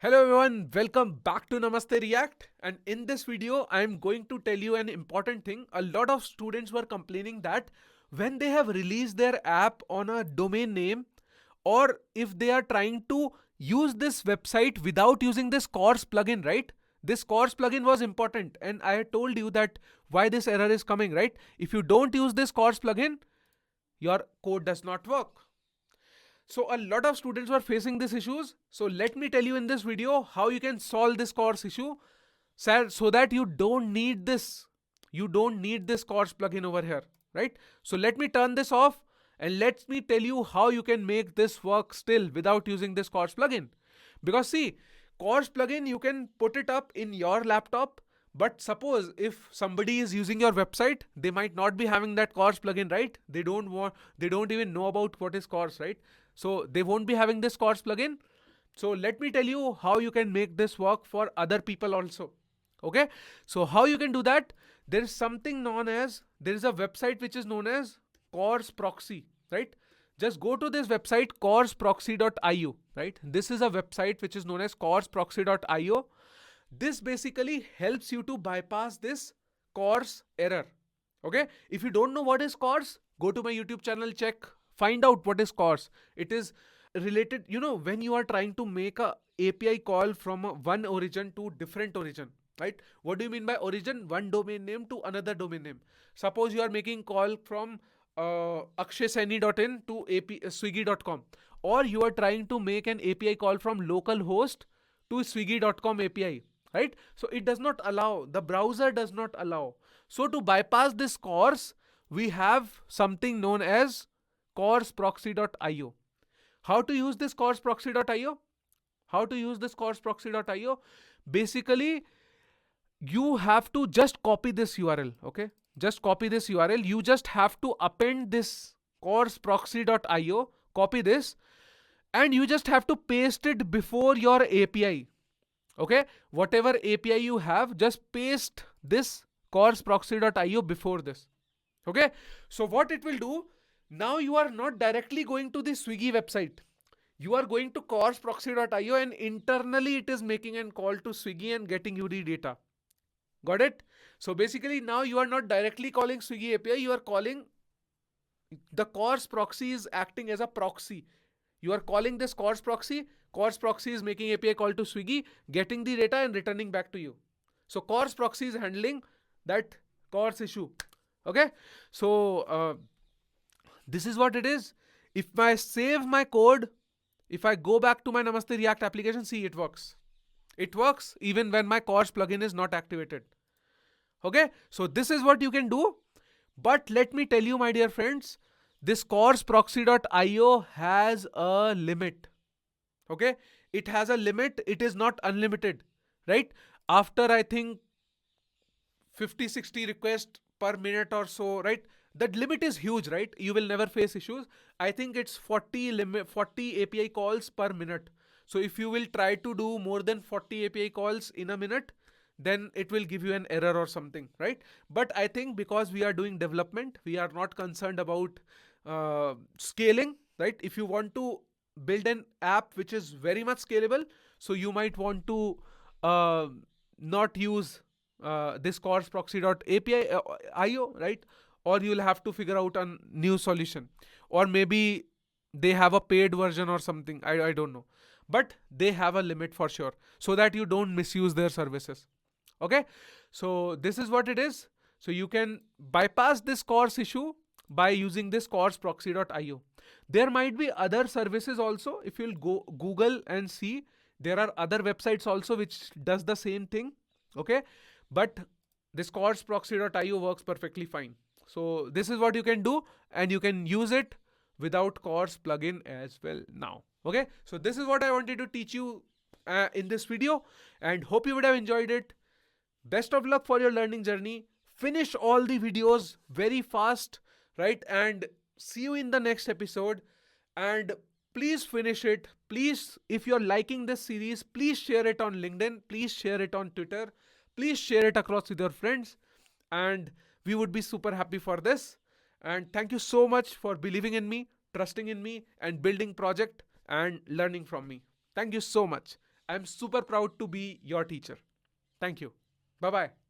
Hello everyone, welcome back to Namaste React. And in this video, I am going to tell you an important thing. A lot of students were complaining that when they have released their app on a domain name, or if they are trying to use this website without using this course plugin, right? This course plugin was important, and I had told you that why this error is coming, right? If you don't use this course plugin, your code does not work. So a lot of students were facing these issues. So let me tell you in this video how you can solve this course issue so that you don't need this. You don't need this course plugin over here, right? So let me turn this off and let me tell you how you can make this work still without using this course plugin. Because see, course plugin you can put it up in your laptop, but suppose if somebody is using your website, they might not be having that course plugin, right? They don't even know about what is course, right? So they won't be having this course plugin. So let me tell you how you can make this work for other people also. Okay, so how you can do that? There is something known as, there is a website which is known as course proxy, right? Just go to this website courseproxy.io, right? This is a website which is known as courseproxy.io. This basically helps you to bypass this course error. Okay, if you don't know what is course, go to my YouTube channel, check, find out what is course. It is related, when you are trying to make a API call from one origin to different origin, right? What do you mean by origin? One domain name to another domain name. Suppose you are making call from akshayseni.in to swiggy.com, or you are trying to make an API call from localhost to swiggy.com API, right? So it does not allow, the browser does not allow. So to bypass this course, we have something known as courseproxy.io. How to use this courseproxy.io? How to use this courseproxy.io? Basically, you have to just copy this URL, okay? Just copy this URL. You just have to append this courseproxy.io, copy this, and you just have to paste it before your API. Okay, whatever API you have, just paste this courseproxy.io before this. Okay, so what it will do, now you are not directly going to the Swiggy website. You are going to courseproxy.io, and internally it is making a call to Swiggy and getting you the data. Got it? So basically now you are not directly calling Swiggy API, you are calling, the course proxy is acting as a proxy. You are calling this course proxy is making API call to Swiggy, getting the data and returning back to you. So course proxy is handling that course issue. Okay, so this is what it is. If I save my code, if I go back to my Namaste React application, see, it works. It works even when my course plugin is not activated. Okay, so this is what you can do. But let me tell you, my dear friends, this courseproxy.io has a limit. Okay, it has a limit. It is not unlimited, right? After I think 50-60 requests per minute or so, right? That limit is huge, right? You will never face issues. I think it's 40 API calls per minute. So if you will try to do more than 40 API calls in a minute, then it will give you an error or something, right? But I think because we are doing development, we are not concerned about scaling, right? If you want to build an app which is very much scalable, so you might want to not use this courseproxy.io, right? Or you'll have to figure out a new solution, or maybe they have a paid version or something. I don't know, but they have a limit for sure, so that you don't misuse their services. Okay, so this is what it is. So you can bypass this course issue by using this courseproxy.io. There might be other services also. If you'll go Google and see, there are other websites also which does the same thing. Okay, but this courseproxy.io works perfectly fine. So this is what you can do, and you can use it without course plugin as well now. Okay, so this is what I wanted to teach you in this video, and hope you would have enjoyed it. Best of luck for your learning journey. Finish all the videos very fast, right? And see you in the next episode. And please finish it. Please, if you're liking this series, please share it on LinkedIn. Please share it on Twitter. Please share it across with your friends. And we would be super happy for this. And thank you so much for believing in me, trusting in me, and building project and learning from me. Thank you so much. I'm super proud to be your teacher. Thank you. Bye bye.